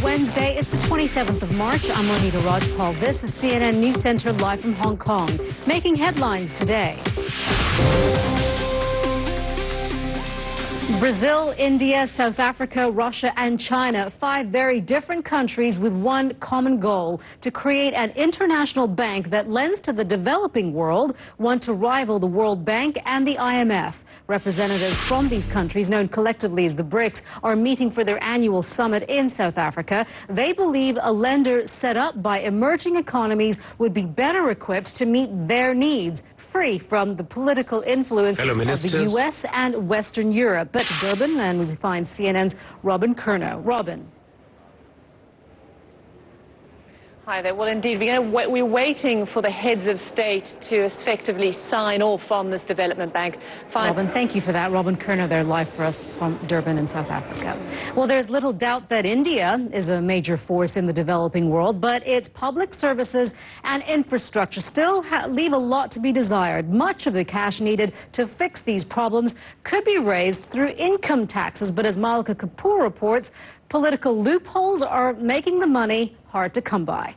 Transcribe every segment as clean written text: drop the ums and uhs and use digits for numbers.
Wednesday, it's the 27th of March. I'm Monita Rajpal. This is CNN News Center live from Hong Kong. Making headlines today. Brazil, India, South Africa, Russia and China, 5 very different countries with one common goal: to create an international bank that lends to the developing world, want to rival the World Bank and the IMF. Representatives from these countries, known collectively as the BRICS, are meeting for their annual summit in South Africa. They believe a lender set up by emerging economies would be better equipped to meet their needs, free from the political influence of the U.S. and Western Europe. But Durban, and we find CNN's Robin Curnow. Robin. Hi there. Well, indeed, we're waiting for the heads of state to effectively sign off on this development bank. Robin, thank you for that. Robin Curnow there live for us from Durban in South Africa. Well, there's little doubt that India is a major force in the developing world, but its public services and infrastructure still leave a lot to be desired. Much of the cash needed to fix these problems could be raised through income taxes, but as Malika Kapoor reports, political loopholes are making the money hard to come by.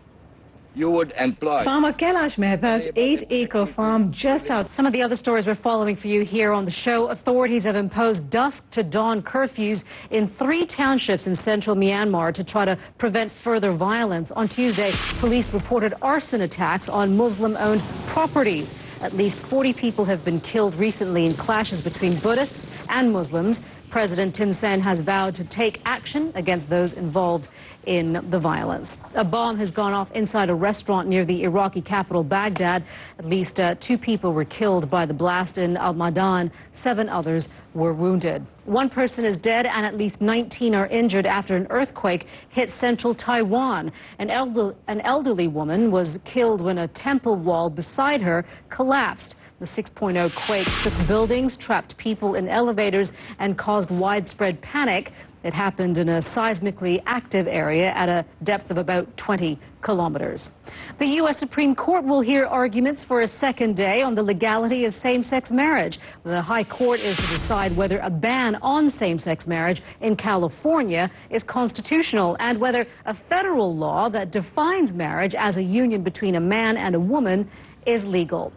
You would employ. Farmer Kailash Mehta's 8-acre farm just out. Some of the other stories we're following for you here on the show. Authorities have imposed dusk-to-dawn curfews in 3 townships in central Myanmar to try to prevent further violence. On Tuesday, police reported arson attacks on Muslim-owned properties. At least 40 people have been killed recently in clashes between Buddhists and Muslims. President Thein Sein has vowed to take action against those involved in the violence. A bomb has gone off inside a restaurant near the Iraqi capital, Baghdad. At least 2 people were killed by the blast in Al-Madan. 7 others were wounded. 1 person is dead and at least 19 are injured after an earthquake hit central Taiwan. An elderly woman was killed when a temple wall beside her collapsed. The 6.0 quake shook buildings, trapped people in elevators, and caused widespread panic. It happened in a seismically active area at a depth of about 20 kilometers. The U.S. Supreme Court will hear arguments for a second day on the legality of same-sex marriage. The High Court is to decide whether a ban on same-sex marriage in California is constitutional and whether a federal law that defines marriage as a union between a man and a woman is legal.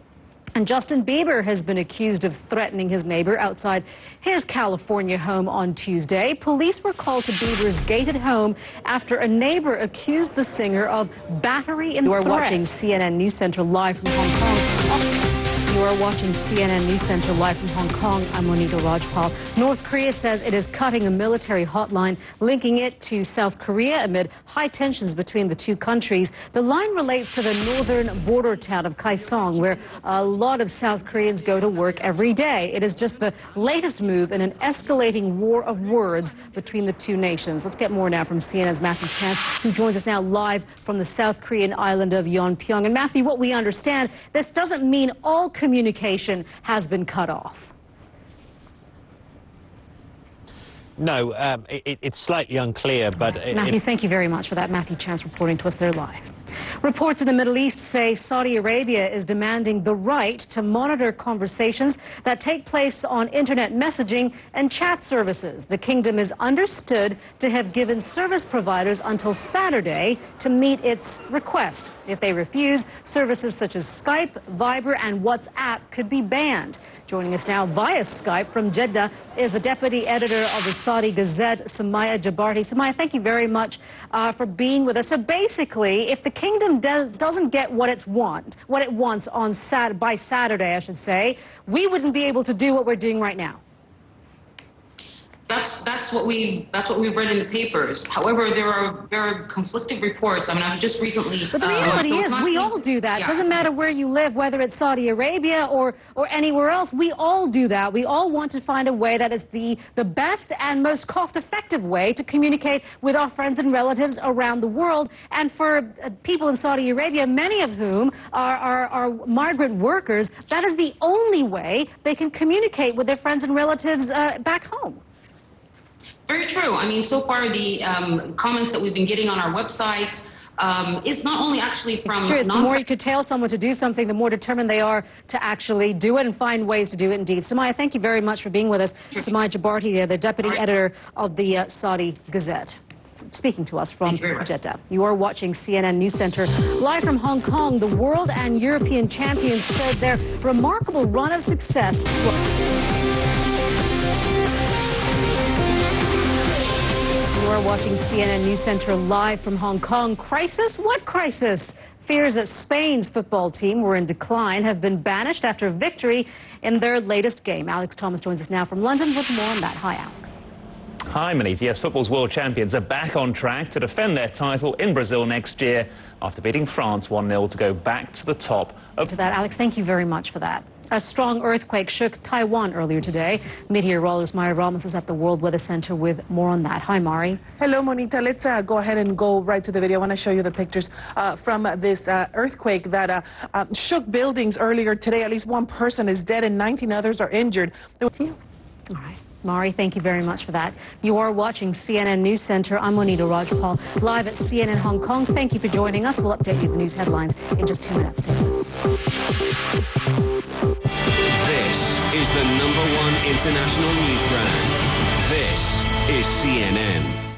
And Justin Bieber has been accused of threatening his neighbor outside his California home on Tuesday. Police were called to Bieber's gated home after a neighbor accused the singer of battery and threat. You are watching CNN News Center live from Hong Kong. You are watching CNN News Center live from Hong Kong. I'm Monita Rajpal. North Korea says it is cutting a military hotline linking it to South Korea amid high tensions between the 2 countries. The line relates to the northern border town of Kaesong, where a lot of South Koreans go to work every day. It is just the latest move in an escalating war of words between the 2 nations. Let's get more now from CNN's Matthew Chance, who joins us now live from the South Korean island of Yeonpyeong. And Matthew, what we understand, this doesn't mean all communication has been cut off. No, it's slightly unclear, but... Matthew, thank you very much for that. Matthew Chance reporting to us there live. Reports in the Middle East say Saudi Arabia is demanding the right to monitor conversations that take place on internet messaging and chat services. The kingdom is understood to have given service providers until Saturday to meet its request. If they refuse, services such as Skype, Viber and WhatsApp could be banned. Joining us now via Skype from Jeddah is the deputy editor of the Saudi Gazette, Sumaya Jabarti. Sumaya, thank you very much for being with us. So basically, if the kingdom doesn't get what it wants on by Saturday, I should say, we wouldn't be able to do what we're doing right now. That's what we've read in the papers. However, there are conflicting reports. I mean, I've just recently. But the reality is, we all do that. It doesn't matter where you live, whether it's Saudi Arabia or anywhere else. We all do that. We all want to find a way that is the best and most cost-effective way to communicate with our friends and relatives around the world. And for people in Saudi Arabia, many of whom are migrant workers, that is the only way they can communicate with their friends and relatives back home. Very true. I mean, so far the comments that we've been getting on our website is not only actually from... It's true. The more you could tell someone to do something, the more determined they are to actually do it and find ways to do it indeed. Sumaya, thank you very much for being with us. Sure. Sumaya Jabarti, the deputy editor of the Saudi Gazette. speaking to us from Jeddah. You are watching CNN News Center live from Hong Kong. The world and European champions said their remarkable run of success. You are watching CNN News Center live from Hong Kong. Crisis? What crisis? Fears that Spain's football team were in decline have been banished after a victory in their latest game. Alex Thomas joins us now from London with more on that. Hi, Alex. Hi, Monita. Yes, football's world champions are back on track to defend their title in Brazil next year after beating France 1-0 to go back to the top of... To that, Alex, thank you very much for that. A strong earthquake shook Taiwan earlier today. Meteorologist Mari Ramos is at the World Weather Center with more on that. Hi, Mari. Hello, Monita. Let's go ahead and go right to the video. I want to show you the pictures from this earthquake that shook buildings earlier today. At least one person is dead and 19 others are injured. All right. Mari, thank you very much for that. You are watching CNN News Center. I'm Monita Rajpal, live at CNN Hong Kong. Thank you for joining us. We'll update you with the news headlines in just 2 minutes. This is the #1 international news brand. This is CNN.